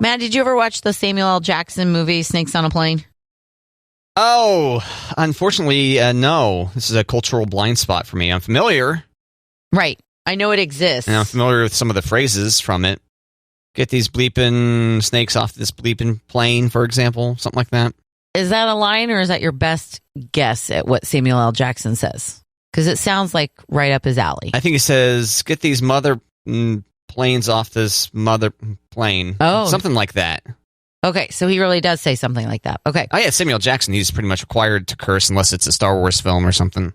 Matt, did you ever watch the Samuel L. Jackson movie, Snakes on a Plane? Oh, unfortunately, no. This is a cultural blind spot for me. I'm familiar. Right. I know it exists. And I'm familiar with some of the phrases from it. Get these bleeping snakes off this bleeping plane, for example. Something like that. Is that a line, or is that your best guess at what Samuel L. Jackson says? Because it sounds like right up his alley. I think he says, get these mother planes off this mother plane. Oh. Something like that. Okay, so he really does say something like that. Okay. Oh, yeah, Samuel Jackson, he's pretty much required to curse unless it's a Star Wars film or something.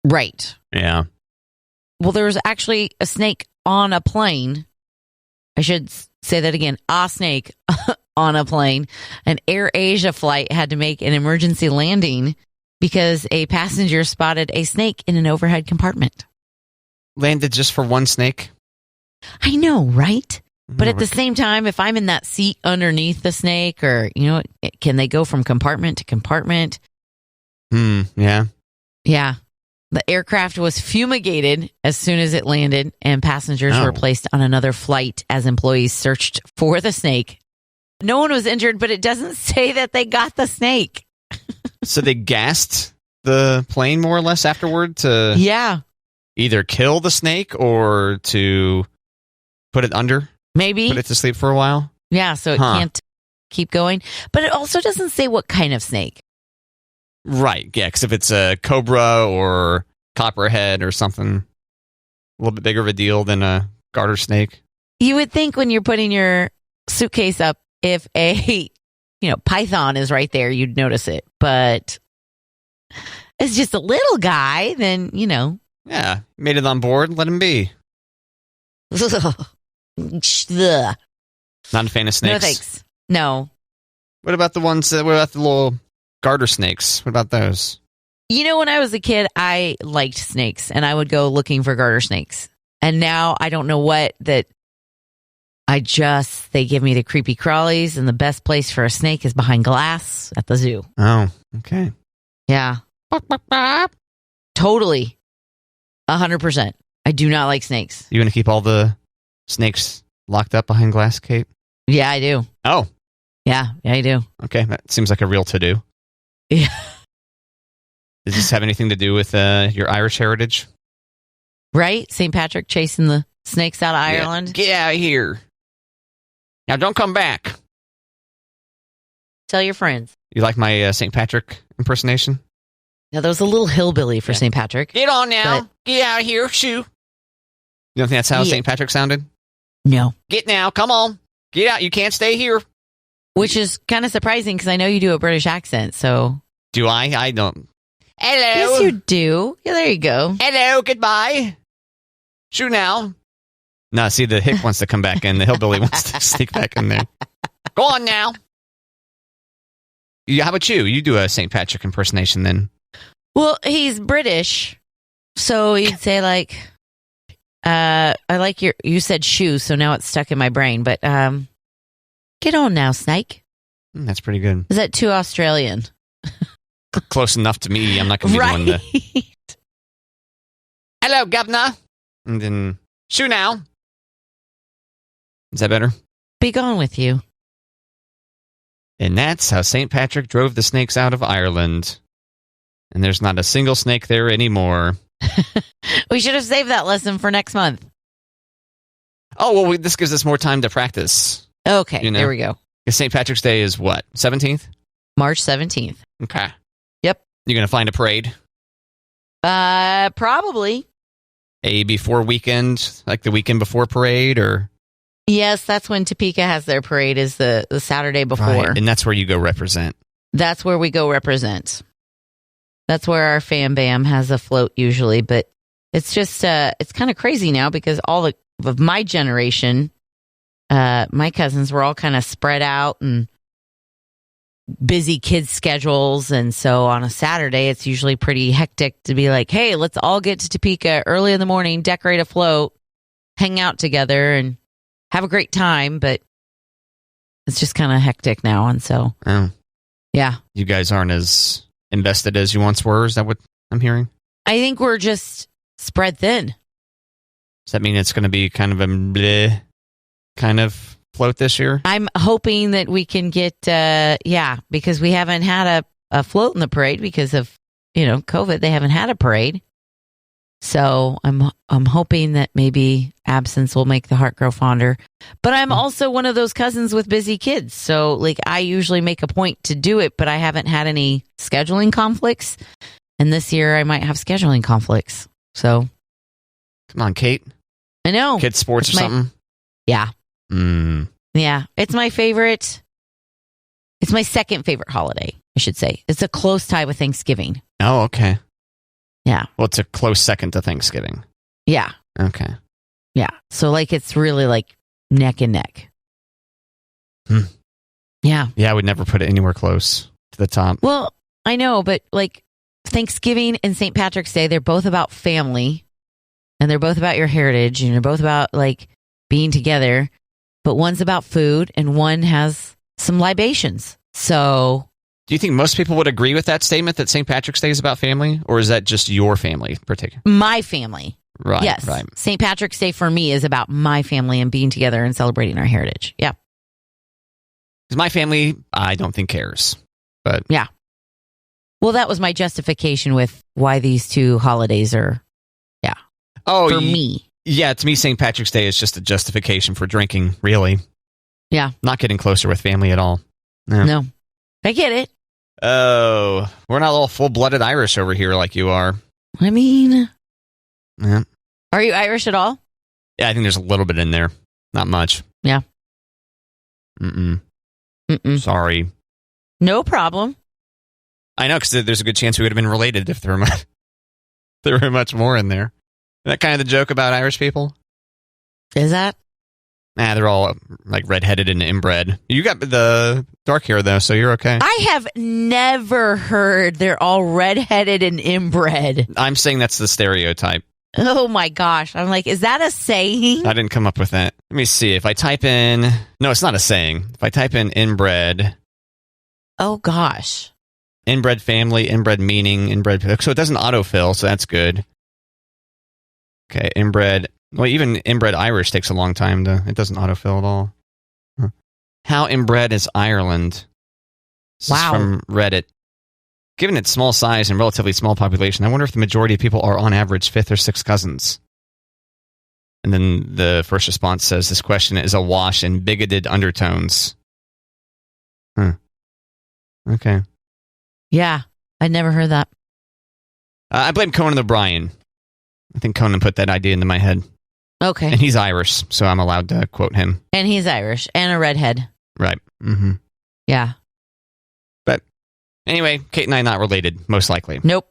Right. Yeah. Well, there was actually a snake on a plane. I should say that again. A snake on a plane. An Air Asia flight had to make an emergency landing because a passenger spotted a snake in an overhead compartment. Landed just for one snake? I know, right? But at the same time, if I'm in that seat underneath the snake, or, can they go from compartment to compartment? Yeah. Yeah. The aircraft was fumigated as soon as it landed, and passengers were placed on another flight as employees searched for the snake. No one was injured, but it doesn't say that they got the snake. So they gassed the plane more or less afterward to either kill the snake or to put it under? Maybe. Put it to sleep for a while? Yeah, so it can't keep going. But it also doesn't say what kind of snake. Right, yeah, because if it's a cobra or copperhead or something, a little bit bigger of a deal than a garter snake. You would think when you're putting your suitcase up, if a python is right there, you'd notice it. But it's just a little guy, then, Yeah, made it on board, let him be. Not a fan of snakes? No, thanks. No. What about the ones, what about the little garter snakes? What about those? When I was a kid, I liked snakes, and I would go looking for garter snakes. And now I don't know what that they give me the creepy crawlies, and the best place for a snake is behind glass at the zoo. Oh, okay. Yeah. Totally. 100%. I do not like snakes. You want to keep all the snakes locked up behind glass, Kate? Yeah, I do. Oh. Yeah, I do. Okay, that seems like a real to-do. Yeah. Does this have anything to do with your Irish heritage? Right? St. Patrick chasing the snakes out of Ireland? Get out of here. Now, don't come back. Tell your friends. You like my St. Patrick impersonation? Now, that was a little hillbilly for St. Patrick. Get on now. Get out of here. Shoo. You don't think that's how St. Patrick sounded? No. Get now. Come on. Get out. You can't stay here. Which is kind of surprising because I know you do a British accent, so. Do I? I don't. Hello. Yes, you do. Yeah, there you go. Hello. Goodbye. Shoo now. No, see, the hick wants to come back in. The hillbilly wants to sneak back in there. Go on now. How about you? You do a St. Patrick impersonation then. Well, he's British, so he'd say like, I like you said shoe, so now it's stuck in my brain, but get on now, snake. That's pretty good. Is that too Australian? Close enough to me. I'm not going to be the one to... Hello, governor. And then, shoo now. Is that better? Be gone with you. And that's how St. Patrick drove the snakes out of Ireland. And there's not a single snake there anymore. We should have saved that lesson for next month. Oh, well, this gives us more time to practice. Okay, there we go. St. Patrick's Day is what, 17th? March 17th. Okay. Yep. You going to find a parade? Probably. A before weekend, like the weekend before parade, or? Yes, that's when Topeka has their parade, is the Saturday before. Right. And that's where you go represent. That's where we go represent. That's where our fam bam has a float usually, but it's just, it's kind of crazy now because all of my generation, my cousins were all kind of spread out and busy kids' schedules. And so on a Saturday, it's usually pretty hectic to be like, hey, let's all get to Topeka early in the morning, decorate a float, hang out together and have a great time. But it's just kind of hectic now. And so, yeah. You guys aren't as invested as you once were? Is that what I'm hearing? I think we're just spread thin. Does that mean it's going to be kind of a bleh kind of float this year? I'm hoping that we can get, because we haven't had a float in the parade because of, COVID. They haven't had a parade. So I'm hoping that maybe absence will make the heart grow fonder. But I'm also one of those cousins with busy kids. So like I usually make a point to do it, but I haven't had any scheduling conflicts. And this year I might have scheduling conflicts. So come on, Kate. I know. Kids sports or something? Yeah. Mm. Yeah. It's my favorite. It's my second favorite holiday, I should say. It's a close tie with Thanksgiving. Oh, okay. Yeah. Well, it's a close second to Thanksgiving. Yeah. Okay. Yeah. So like it's really like neck and neck. Yeah. Yeah, I would never put it anywhere close to the top. Well, I know, but like Thanksgiving and St. Patrick's Day, they're both about family and they're both about your heritage and they're both about like being together, but one's about food and one has some libations. So do you think most people would agree with that statement that St. Patrick's Day is about family, or is that just your family in particular? My family. Right. Yes. Right. St. Patrick's Day for me is about my family and being together and celebrating our heritage. Yeah. Because my family, I don't think cares. But yeah. Well, that was my justification with why these two holidays are, for me. Yeah, to me, St. Patrick's Day is just a justification for drinking, really. Yeah. Not getting closer with family at all. No. I get it. Oh, we're not all full-blooded Irish over here like you are. I mean, yeah. Are you Irish at all? Yeah, I think there's a little bit in there. Not much. Yeah. Mm-mm. Sorry. No problem. I know, because there's a good chance we would have been related if there were much more in there. Is that kind of the joke about Irish people? Is that? Nah, they're all like redheaded and inbred. You got the dark hair, though, so you're okay. I have never heard they're all redheaded and inbred. I'm saying that's the stereotype. Oh, my gosh. I'm like, is that a saying? I didn't come up with that. Let me see. If I type in... No, it's not a saying. If I type in inbred... Oh, gosh. Inbred family, inbred meaning, inbred... So it doesn't autofill, so that's good. Okay, inbred... Well, even inbred Irish takes a long time to... It doesn't autofill at all. Huh. How inbred is Ireland? This is from Reddit. Given its small size and relatively small population, I wonder if the majority of people are on average fifth or sixth cousins. And then the first response says, this question is awash in bigoted undertones. Okay. Yeah, I'd never heard that. I blame Conan O'Brien. I think Conan put that idea into my head. Okay. And he's Irish, so I'm allowed to quote him. And he's Irish and a redhead. Right. Mm-hmm. Yeah. But anyway, Kate and I not related, most likely. Nope.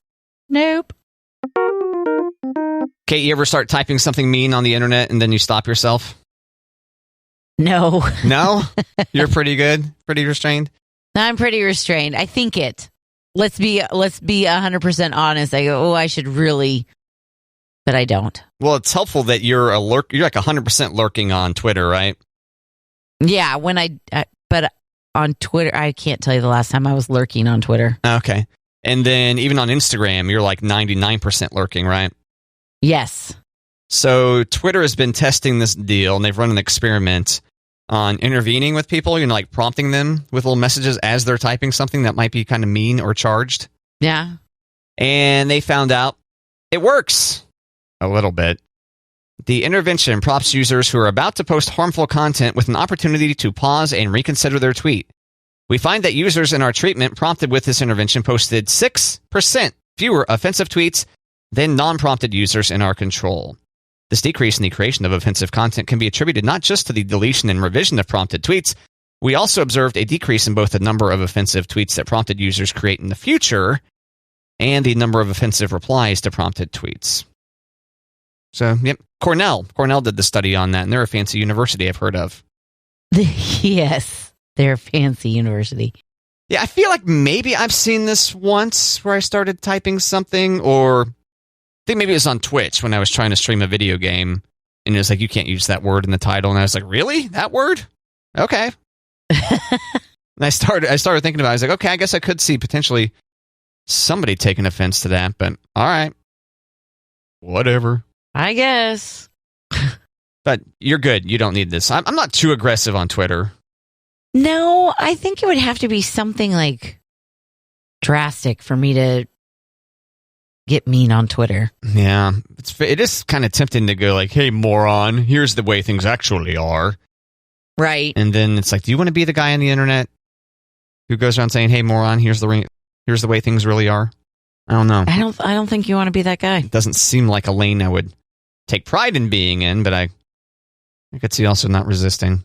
Kate, you ever start typing something mean on the internet and then you stop yourself? No. No? You're pretty good? Pretty restrained? I'm pretty restrained. I think it. Let's be 100% honest. I go, I should really, but I don't. Well, it's helpful that you're like 100% lurking on Twitter, right? Yeah, but on Twitter, I can't tell you the last time I was lurking on Twitter. Okay. And then even on Instagram, you're like 99% lurking, right? Yes. So Twitter has been testing this deal, and they've run an experiment on intervening with people, like prompting them with little messages as they're typing something that might be kind of mean or charged. Yeah. And they found out it works a little bit. The intervention prompts users who are about to post harmful content with an opportunity to pause and reconsider their tweet. We find that users in our treatment prompted with this intervention posted 6% fewer offensive tweets than non-prompted users in our control. This decrease in the creation of offensive content can be attributed not just to the deletion and revision of prompted tweets. We also observed a decrease in both the number of offensive tweets that prompted users create in the future and the number of offensive replies to prompted tweets. So, yep, Cornell did the study on that, and they're a fancy university I've heard of. Yes, they're a fancy university. Yeah, I feel like maybe I've seen this once where I started typing something, or I think maybe it was on Twitch when I was trying to stream a video game, and it was like, you can't use that word in the title, and I was like, really? That word? Okay. And I started thinking about it. I was like, okay, I guess I could see potentially somebody taking offense to that, but all right. Whatever. I guess. But you're good. You don't need this. I'm not too aggressive on Twitter. No, I think it would have to be something like drastic for me to get mean on Twitter. Yeah, it is kind of tempting to go like, "Hey, moron, here's the way things actually are." Right. And then it's like, do you want to be the guy on the internet who goes around saying, "Hey, moron, here's the way things really are"? I don't know. I don't think you want to be that guy. It doesn't seem like a lane I would take pride in being in, but I could see also not resisting.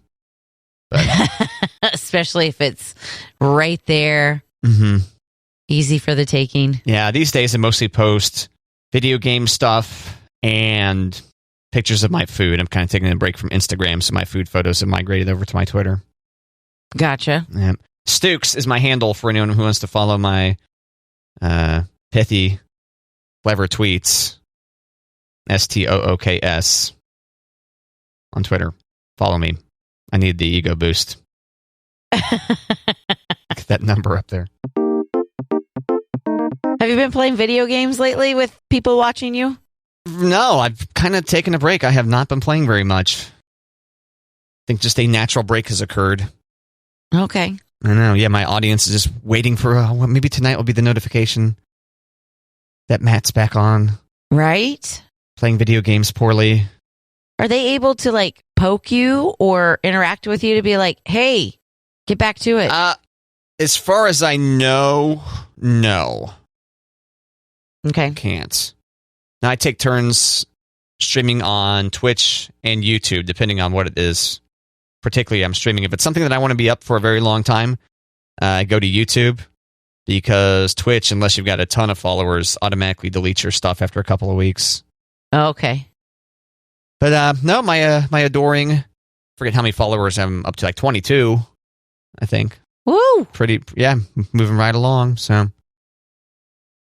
But. Especially if it's right there. Mm-hmm. Easy for the taking. Yeah, these days I mostly post video game stuff and pictures of my food. I'm kind of taking a break from Instagram, so my food photos have migrated over to my Twitter. Gotcha. Yeah. Stooks is my handle for anyone who wants to follow my pithy, clever tweets. STOOKS on Twitter. Follow me. I need the ego boost. Get that number up there. Have you been playing video games lately with people watching you? No, I've kind of taken a break. I have not been playing very much. I think just a natural break has occurred. Okay. I know. Yeah, my audience is just waiting for maybe tonight will be the notification that Matt's back on. Right? Playing video games poorly. Are they able to like poke you or interact with you to be like, hey, get back to it? As far as I know, no. Okay. Can't. Now, I take turns streaming on Twitch and YouTube, depending on what it is. Particularly, I'm streaming. If it's something that I want to be up for a very long time, I go to YouTube, because Twitch, unless you've got a ton of followers, automatically deletes your stuff after a couple of weeks. Oh, okay. But no, my adoring, forget how many followers I'm up to, like 22, I think. Woo! Moving right along. So,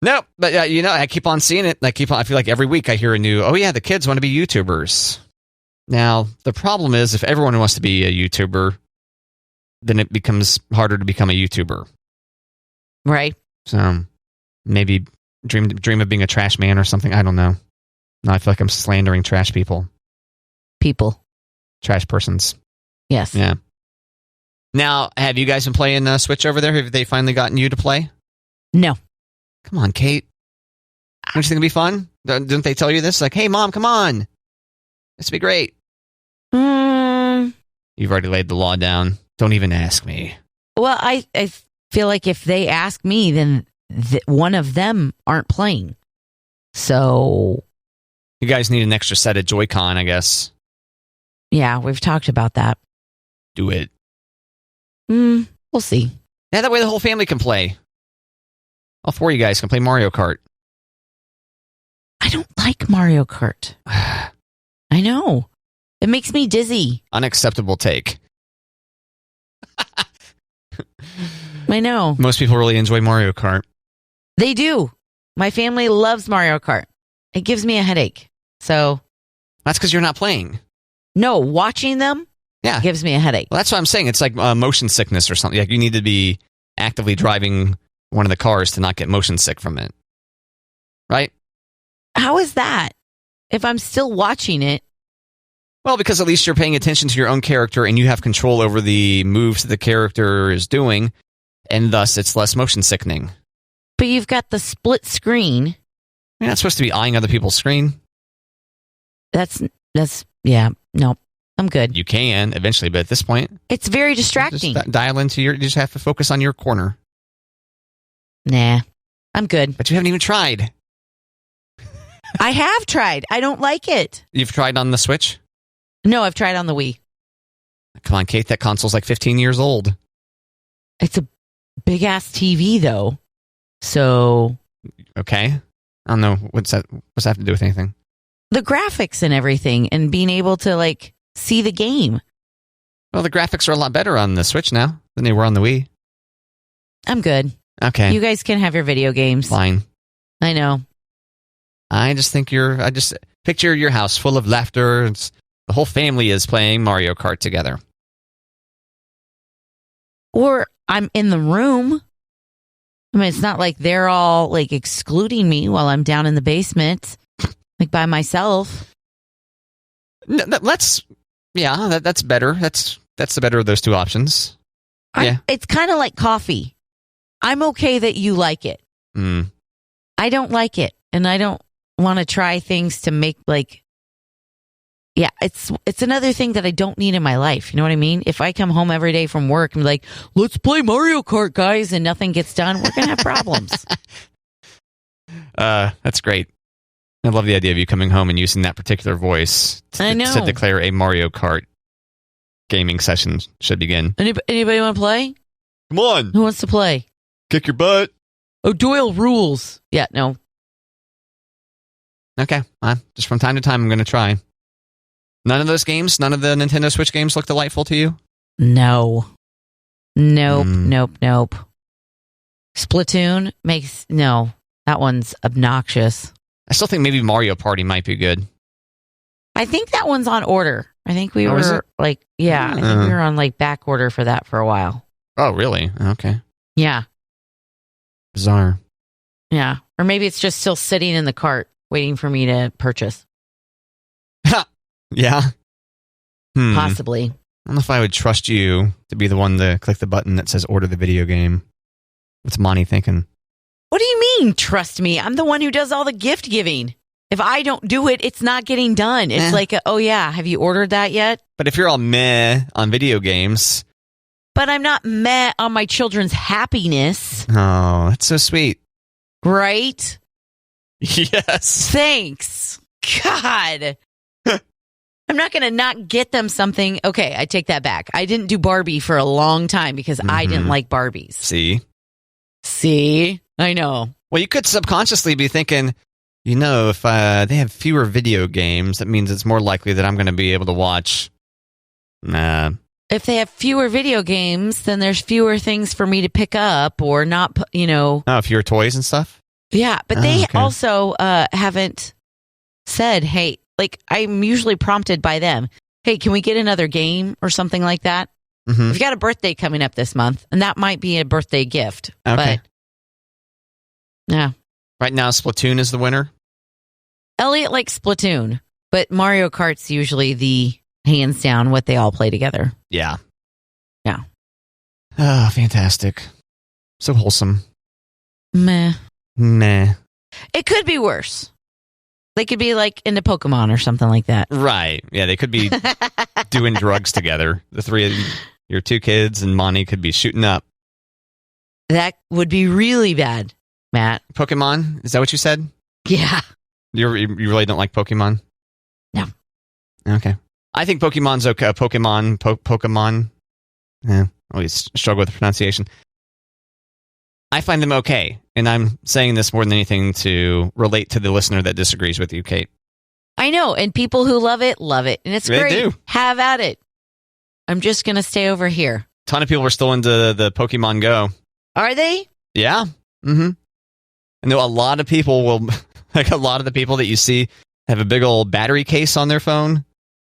no, but I keep on seeing it. I feel like every week I hear a new, oh yeah, the kids want to be YouTubers. Now, the problem is if everyone wants to be a YouTuber, then it becomes harder to become a YouTuber. Right. So, maybe dream of being a trash man or something. I don't know. No, I feel like I'm slandering trash people. Trash persons. Yes. Yeah. Now, have you guys been playing Switch over there? Have they finally gotten you to play? No. Come on, Kate. Don't you think it'd be fun? Didn't they tell you this? Like, hey, Mom, come on. This would be great. You've already laid the law down. Don't even ask me. Well, I feel like if they ask me, then one of them aren't playing. So... You guys need an extra set of Joy-Con, I guess. Yeah, we've talked about that. Do it. We'll see. Yeah, that way the whole family can play. All four of you guys can play Mario Kart. I don't like Mario Kart. I know. It makes me dizzy. Unacceptable take. I know. Most people really enjoy Mario Kart. They do. My family loves Mario Kart. It gives me a headache. So. That's because you're not playing. No, watching them gives me a headache. Well, that's what I'm saying. It's like motion sickness or something. Like you need to be actively driving one of the cars to not get motion sick from it. Right? How is that? If I'm still watching it. Well, because at least you're paying attention to your own character and you have control over the moves that the character is doing, and thus it's less motion sickening. But you've got the split screen. You're not supposed to be eyeing other people's screen. No, I'm good. You can eventually, but at this point, it's very distracting. Just dial into you just have to focus on your corner. Nah, I'm good. But you haven't even tried. I have tried. I don't like it. You've tried on the Switch? No, I've tried on the Wii. Come on, Kate, that console's like 15 years old. It's a big-ass TV, though. So... Okay. I don't know. What's that have to do with anything? The graphics and everything, and being able to, like, see the game. Well, the graphics are a lot better on the Switch now than they were on the Wii. I'm good. Okay. You guys can have your video games. Fine. I know. I just picture your house full of laughter. The whole family is playing Mario Kart together. Or I'm in the room. I mean, it's not like they're all like excluding me while I'm down in the basement, like by myself. That's better. That's the better of those two options. Yeah. It's kind of like coffee. I'm okay that you like it. I don't like it, and I don't want to try things to make it's another thing that I don't need in my life. You know what I mean? If I come home every day from work and be like, let's play Mario Kart, guys, and nothing gets done, we're going to have problems. That's great. I love the idea of you coming home and using that particular voice to declare a Mario Kart gaming session should begin. Anybody want to play? Come on. Who wants to play? Kick your butt. Oh, Doyle rules. Yeah, no. Okay. Just from time to time, I'm going to try. None of those games, none of the Nintendo Switch games look delightful to you? No. Nope. Splatoon no. That one's obnoxious. I still think maybe Mario Party might be good. I think that one's on order. I think we were I think we were on back order for that for a while. Oh, really? Okay. Yeah. Bizarre. Yeah. Or maybe it's just still sitting in the cart waiting for me to purchase. Yeah. Possibly. I don't know if I would trust you to be the one to click the button that says order the video game. What's Monty thinking? What do you mean, trust me? I'm the one who does all the gift giving. If I don't do it, it's not getting done. It's have you ordered that yet? But if you're all meh on video games. But I'm not meh on my children's happiness. Oh, that's so sweet. Right? Yes. Thanks. God. I'm not going to not get them something. Okay, I take that back. I didn't do Barbie for a long time because I didn't like Barbies. See? I know. Well, you could subconsciously be thinking, if they have fewer video games, that means it's more likely that I'm going to be able to watch. If they have fewer video games, then there's fewer things for me to pick up or not, Oh, fewer toys and stuff? Yeah, but they also haven't said, hey, I'm usually prompted by them. Hey, can we get another game or something like that? Mm-hmm. We've got a birthday coming up this month, and that might be a birthday gift. Okay. But, yeah. Right now, Splatoon is the winner? Elliot likes Splatoon, but Mario Kart's usually the hands down what they all play together. Yeah. Yeah. Oh, fantastic. So wholesome. Meh. It could be worse. They could be into Pokemon or something like that. Right. Yeah, they could be doing drugs together. The three of your two kids and Monty could be shooting up. That would be really bad, Matt. Pokemon? Is that what you said? Yeah. You really don't like Pokemon? No. Okay. I think Pokemon's okay. Pokemon. Yeah, I always struggle with the pronunciation. I find them okay, and I'm saying this more than anything to relate to the listener that disagrees with you, Kate. I know, and people who love it, and it's great. They do. Have at it. I'm just going to stay over here. A ton of people are still into the Pokemon Go. Are they? Yeah. Mm-hmm. I know a lot of people will, a lot of the people that you see have a big old battery case on their phone.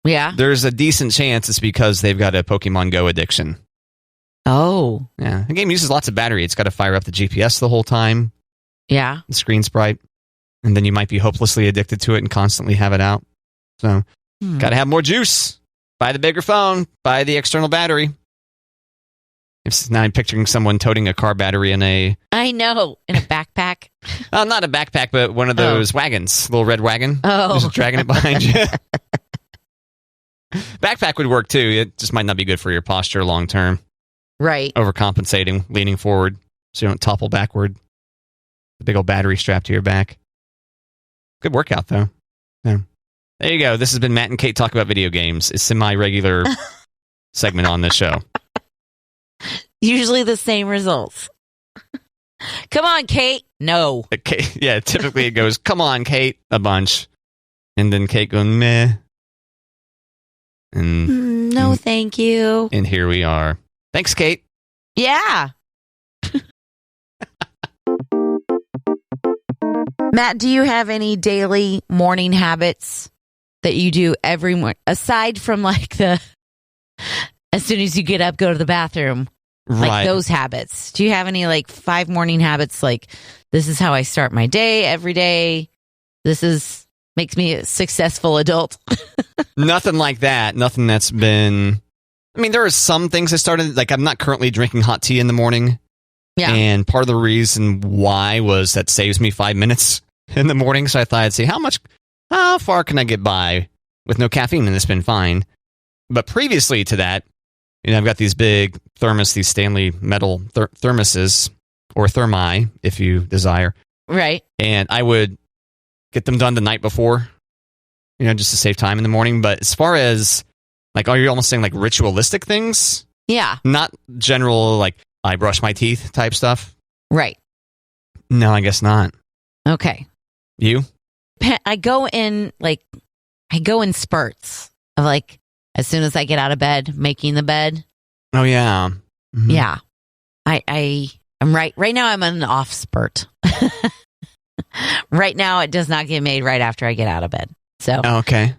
Yeah. There's a decent chance it's because they've got a Pokemon Go addiction. Oh. Yeah. The game uses lots of battery. It's got to fire up the GPS the whole time. Yeah. The screen's bright. And then you might be hopelessly addicted to it and constantly have it out. So, got to have more juice. Buy the bigger phone. Buy the external battery. Now I'm picturing someone toting a car battery in a... I know. In a backpack. Not a backpack, but one of those wagons. Little red wagon. Oh. Just dragging it behind you. Backpack would work too. It just might not be good for your posture long term. Right. Overcompensating, leaning forward so you don't topple backward. The big old battery strapped to your back. Good workout, though. Yeah. There you go. This has been Matt and Kate Talk About Video Games, a semi-regular segment on this show. Usually the same results. Come on, Kate. No. Yeah, typically it goes, come on, Kate, a bunch. And then Kate going, meh. And, no, thank you. And here we are. Thanks, Kate. Yeah. Matt, do you have any daily morning habits that you do every morning, aside from as soon as you get up, go to the bathroom, right? Those habits. Do you have any 5 morning habits? This is how I start my day every day. This is makes me a successful adult. Nothing like that. Nothing that's been... I mean, there are some things I started... Like, I'm not currently drinking hot tea in the morning. Yeah. And part of the reason why was that saves me 5 minutes in the morning. So I thought I'd see how far can I get by with no caffeine, and it's been fine. But previously to that, I've got these big these Stanley metal thermoses, or thermi, if you desire. Right. And I would get them done the night before, just to save time in the morning. But as far as, like, are you almost saying, like, ritualistic things? Yeah. Not general, like, I brush my teeth type stuff? Right. No, I guess not. Okay. You? I go in spurts of, like, as soon as I get out of bed, making the bed. Oh, yeah. Mm-hmm. Yeah. I'm right now I'm on an off spurt. Right now it does not get made right after I get out of bed. So okay.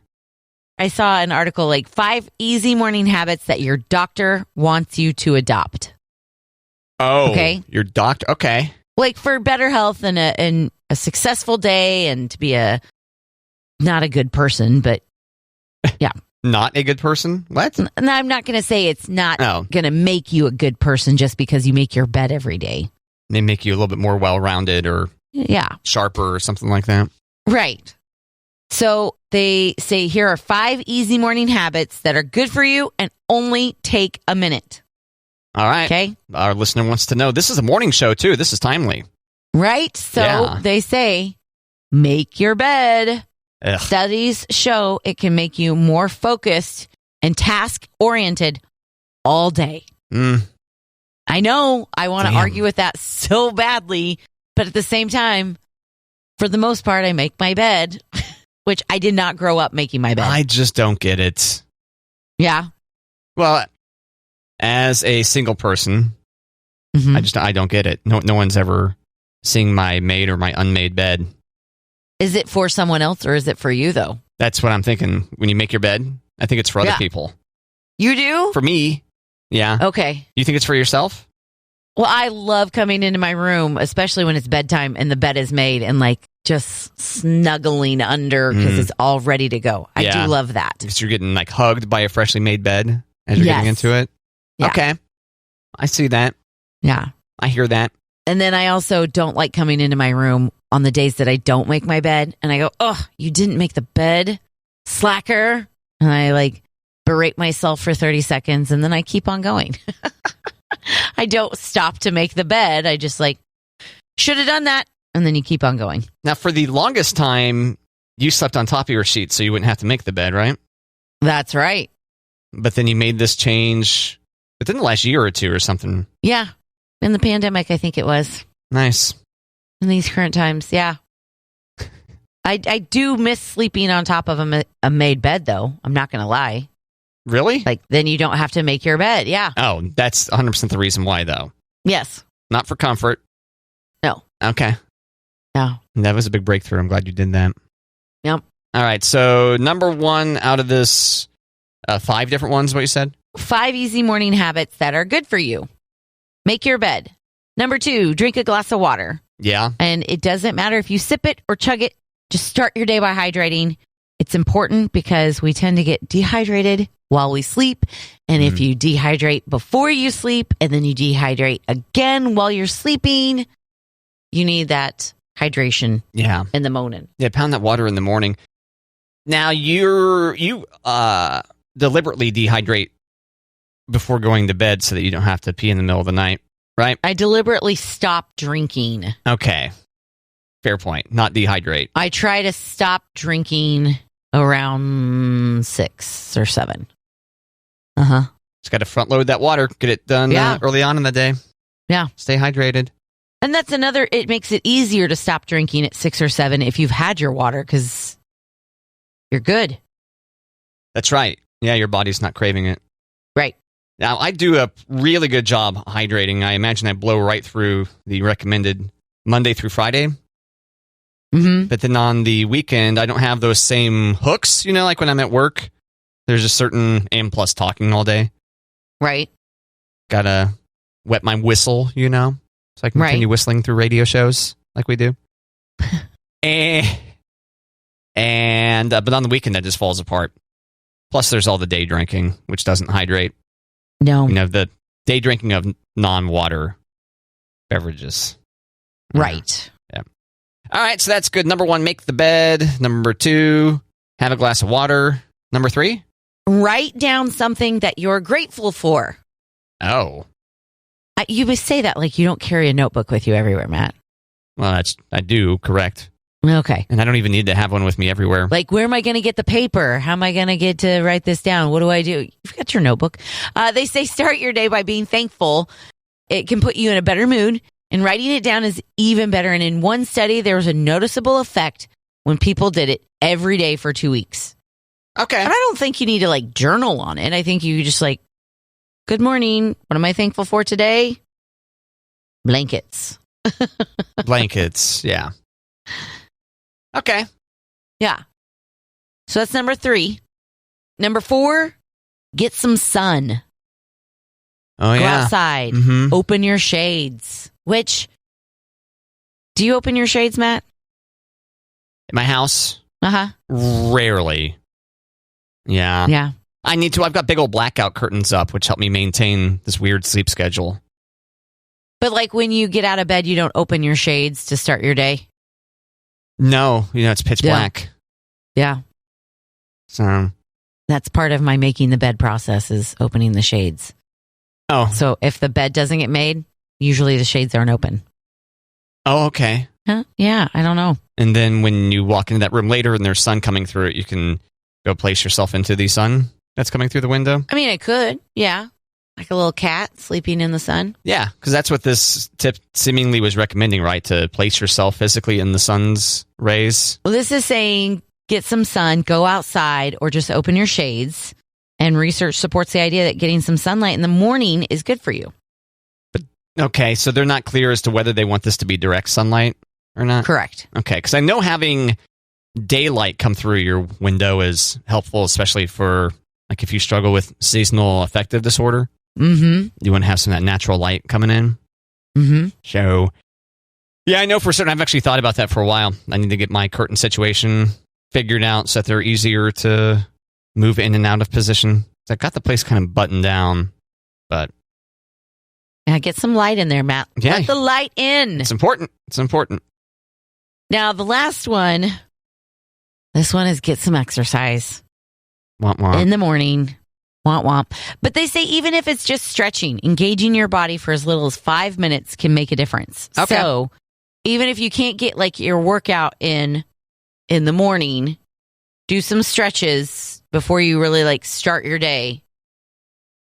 I saw an article like 5 easy morning habits that your doctor wants you to adopt. Oh, okay. Your doctor. Okay. Like for better health and a successful day, and to be not a good person, but yeah. Not a good person? What? No, I'm not going to say it's not going to make you a good person just because you make your bed every day. They make you a little bit more well-rounded or sharper or something like that. Right. So they say here are 5 easy morning habits that are good for you and only take a minute. All right. Okay. Our listener wants to know. This is a morning show, too. This is timely. Right. So they say, make your bed. Ugh. Studies show it can make you more focused and task-oriented all day. I know I want to argue with that so badly, but at the same time, for the most part, I make my bed, which I did not grow up making my bed. I just don't get it. Yeah. Well, as a single person, I don't get it. No one's ever seen my made or my unmade bed. Is it for someone else or is it for you, though? That's what I'm thinking. When you make your bed, I think it's for other people. You do? For me, yeah. Okay. You think it's for yourself? Well, I love coming into my room, especially when it's bedtime and the bed is made, and like just snuggling under because it's all ready to go. I do love that. Because you're getting like hugged by a freshly made bed as you're getting into it? Yeah. Okay. I see that. Yeah. I hear that. And then I also don't like coming into my room on the days that I don't make my bed. And I go, oh, you didn't make the bed? Slacker. And I like berate myself for 30 seconds and then I keep on going. I don't stop to make the bed. I just like, should have done that. And then you keep on going. Now, for the longest time, you slept on top of your sheet so you wouldn't have to make the bed, right? That's right. But then you made this change within the last year or two or something. Yeah. In the pandemic, I think it was. Nice. In these current times, yeah. I do miss sleeping on top of a made bed, though. I'm not going to lie. Really? Like, then you don't have to make your bed, yeah. Oh, that's 100% the reason why, though. Yes. Not for comfort. No. Okay. No. That was a big breakthrough. I'm glad you did that. Yep. All right, so number 1 out of this 5 different ones, what you said? 5 easy morning habits that are good for you. Make your bed. Number 2, drink a glass of water. Yeah. And it doesn't matter if you sip it or chug it. Just start your day by hydrating. It's important because we tend to get dehydrated while we sleep. And if you dehydrate before you sleep and then you dehydrate again while you're sleeping, you need that hydration in the morning. Yeah, pound that water in the morning. Now, you deliberately dehydrate before going to bed so that you don't have to pee in the middle of the night, right? I deliberately stop drinking. Okay. Fair point. Not dehydrate. I try to stop drinking around 6 or 7. Just got to front load that water. Get it done early on in the day. Yeah. Stay hydrated. And that's it makes it easier to stop drinking at 6 or 7 if you've had your water because you're good. That's right. Yeah, your body's not craving it. Right. Now, I do a really good job hydrating. I imagine I blow right through the recommended Monday through Friday. But then on the weekend, I don't have those same hooks, like when I'm at work. There's a certain, and plus talking all day. Right. Gotta wet my whistle, so I can continue whistling through radio shows like we do. And And but on the weekend, that just falls apart. Plus, there's all the day drinking, which doesn't hydrate. No. The day drinking of non-water beverages. Right. Yeah. All right, so that's good. Number 1, make the bed. Number 2, have a glass of water. Number 3? Write down something that you're grateful for. Oh. You must say that like you don't carry a notebook with you everywhere, Matt. Well, I do, correct. Okay. And I don't even need to have one with me everywhere. Like, where am I going to get the paper? How am I going to get to write this down? What do I do? You've got your notebook. They say start your day by being thankful. It can put you in a better mood, and writing it down is even better. And in one study, there was a noticeable effect when people did it every day for 2 weeks. Okay. And I don't think you need to like journal on it. I think you just like, good morning. What am I thankful for today? Blankets. Blankets, yeah. Okay. Yeah. So that's number 3. Number 4, get some sun. Oh, Go yeah. outside. Mm-hmm. Open your shades. Which, do you open your shades, Matt? In my house? Uh-huh. Rarely. Yeah. Yeah. I need to. I've got big old blackout curtains up, which help me maintain this weird sleep schedule. But like when you get out of bed, you don't open your shades to start your day? No. It's pitch black. Yeah. So. That's part of my making the bed process is opening the shades. Oh. So if the bed doesn't get made, usually the shades aren't open. Oh, okay. Huh? Yeah, I don't know. And then when you walk into that room later and there's sun coming through it, you can go place yourself into the sun that's coming through the window? I mean, I could. Yeah. Like a little cat sleeping in the sun. Yeah, because that's what this tip seemingly was recommending, right? To place yourself physically in the sun's rays. Well, this is saying get some sun, go outside, or just open your shades. And research supports the idea that getting some sunlight in the morning is good for you. But okay, so they're not clear as to whether they want this to be direct sunlight or not? Correct. Okay, because I know having daylight come through your window is helpful, especially for like if you struggle with seasonal affective disorder. Mm-hmm. You want to have some of that natural light coming in. Mm-hmm. So, yeah, I know for certain. I've actually thought about that for a while. I need to get my curtain situation figured out so that they're easier to move in and out of position. I got the place kind of buttoned down, but Yeah, get some light in there, Matt. Yeah. Let the light in. it's important. It's important. Now, the last one, this one is get some exercise Womp womp. in the morning. Womp womp. But they say even if it's just stretching, engaging your body for as little as 5 minutes can make a difference. Okay. So even if you can't get like your workout in the morning, do some stretches before you really like start your day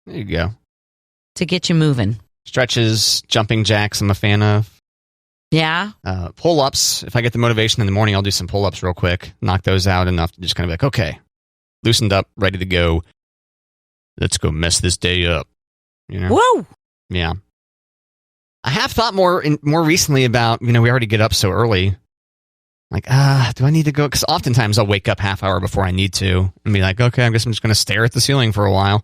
There you go. to get you moving. Stretches, jumping jacks, I'm a fan of. Yeah. Pull-ups. If I get the motivation in the morning, I'll do some pull-ups real quick. Knock those out enough to just kind of be like, okay, loosened up, ready to go. Let's go mess this day up. You know? Whoa. Yeah. I have thought more recently about, we already get up so early. Like, do I need to go? Because oftentimes I'll wake up half hour before I need to and be like, okay, I guess I'm just going to stare at the ceiling for a while.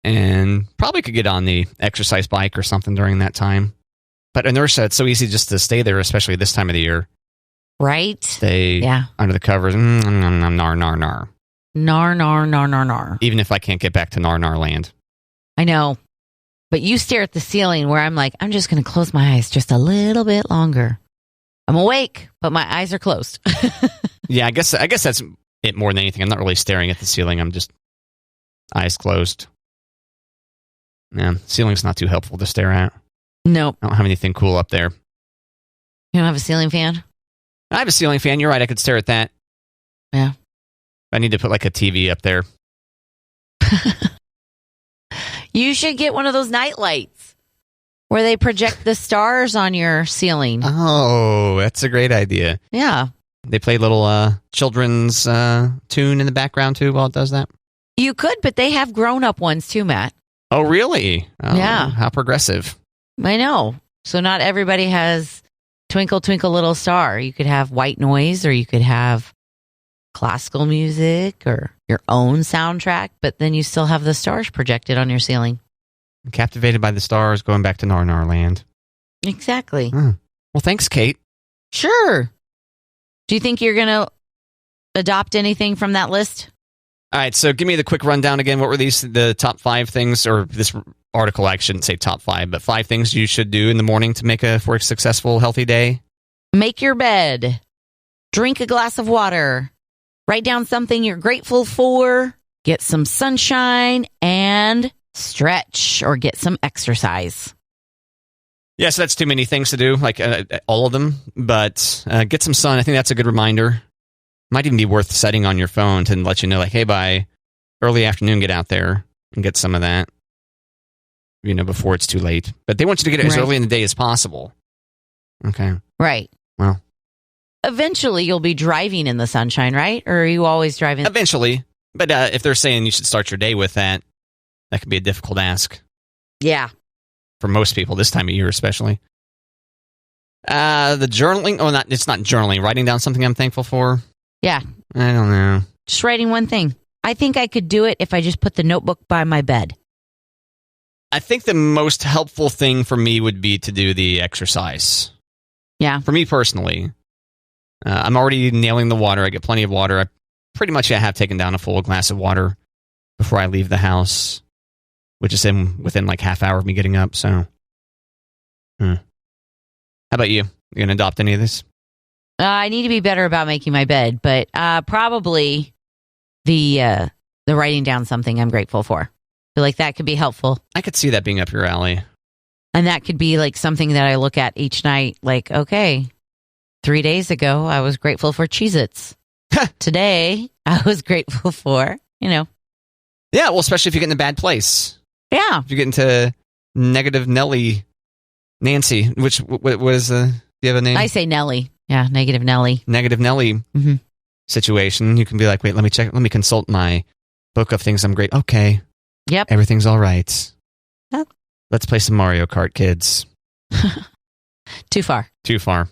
And probably could get on the exercise bike or something during that time. But inertia, it's so easy just to stay there, especially this time of the year. Right. Stay under the covers. Nar, nar, nar. Nar, nar, nar, nar, nar. Even if I can't get back to nar, nar land. I know. But you stare at the ceiling where I'm like, I'm just going to close my eyes just a little bit longer. I'm awake, but my eyes are closed. Yeah, I guess that's it more than anything. I'm not really staring at the ceiling. I'm just eyes closed. Yeah, ceiling's not too helpful to stare at. Nope. I don't have anything cool up there. You don't have a ceiling fan? I have a ceiling fan. You're right. I could stare at that. Yeah. I need to put like a TV up there. You should get one of those night lights where they project the stars on your ceiling. Oh, that's a great idea. Yeah. They play little children's tune in the background too while it does that? You could, but they have grown-up ones too, Matt. Oh, really? Oh, Yeah. How progressive. I know. So not everybody has Twinkle, Twinkle, Little Star. You could have white noise, or you could have classical music or your own soundtrack, but then you still have the stars projected on your ceiling. I'm captivated by the stars, going back to Nar Land. Exactly. Well, thanks, Kate. Sure. Do you think you're going to adopt anything from that list? All right, so give me the quick rundown again. What were the top 5 things, or this article, I shouldn't say top 5, but 5 things you should do in the morning to make for a successful, healthy day? Make your bed. Drink a glass of water. Write down something you're grateful for. Get some sunshine and stretch or get some exercise. Yeah, so that's too many things to do, like all of them, but get some sun. I think that's a good reminder. Might even be worth setting on your phone to let you know, like, hey, by early afternoon, get out there and get some of that, before it's too late. But they want you to get it as early in the day as possible. Okay. Right. Well. Eventually, you'll be driving in the sunshine, right? Or are you always driving? Eventually. But if they're saying you should start your day with that, that could be a difficult ask. Yeah. For most people, this time of year especially. The journaling, it's not journaling, writing down something I'm thankful for. Yeah. I don't know. Just writing one thing. I think I could do it if I just put the notebook by my bed. I think the most helpful thing for me would be to do the exercise. Yeah. For me personally. I'm already nailing the water. I get plenty of water. I pretty much have taken down a full glass of water before I leave the house, which is within like half hour of me getting up. So, how about you? You going to adopt any of this? I need to be better about making my bed, but probably the writing down something I'm grateful for. I feel like that could be helpful. I could see that being up your alley. And that could be like something that I look at each night, like, okay, 3 days ago, I was grateful for Cheez-Its. Today, I was grateful for, Yeah, well, especially if you get in a bad place. Yeah. If you get into negative Nancy, which was, do you have a name? I say Nelly. Yeah, negative Nelly. Negative Nelly situation. You can be like, wait, let me consult my book of things I'm great. Okay. Yep. Everything's all right. Yep. Let's play some Mario Kart, kids. Too far. Too far.